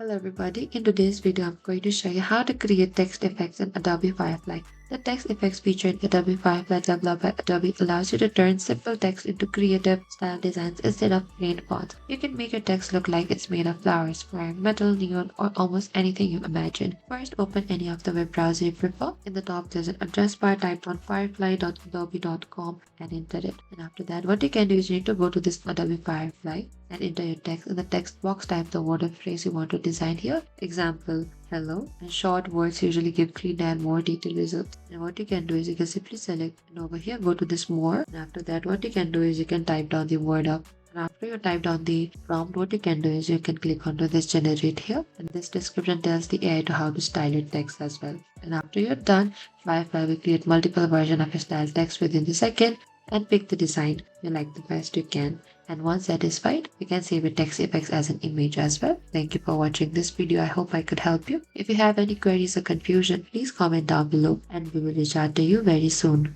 Hello everybody, in today's video I'm going to show you how to create text effects in Adobe Firefly. The text effects feature in Adobe Firefly developed by Adobe allows you to turn simple text into creative style designs instead of plain fonts. You can make your text look like it's made of flowers, fire, metal, neon, or almost anything you imagine. First, open any of the web browser you prefer. In the top there's an address bar, type on firefly.adobe.com and enter it. And after that, what you can do is you need to go to this Adobe Firefly and enter your text. In the text box, type the word or phrase you want to design here. Example, hello. And short words usually give cleaner and more detailed results. And what you can do is you can simply select and over here go to this more. And after that, what you can do is you can type down the word up. And after you type down the prompt, what you can do is you can click onto this generate here. And this description tells the AI to how to style your text as well. And after you're done, Firefly will create multiple versions of your style text within the second and pick the design you like the best you can. And once satisfied, you can save your text effects as an image as well. Thank you for watching this video. I hope I could help you. If you have any queries or confusion, please comment down below and we will reach out to you very soon.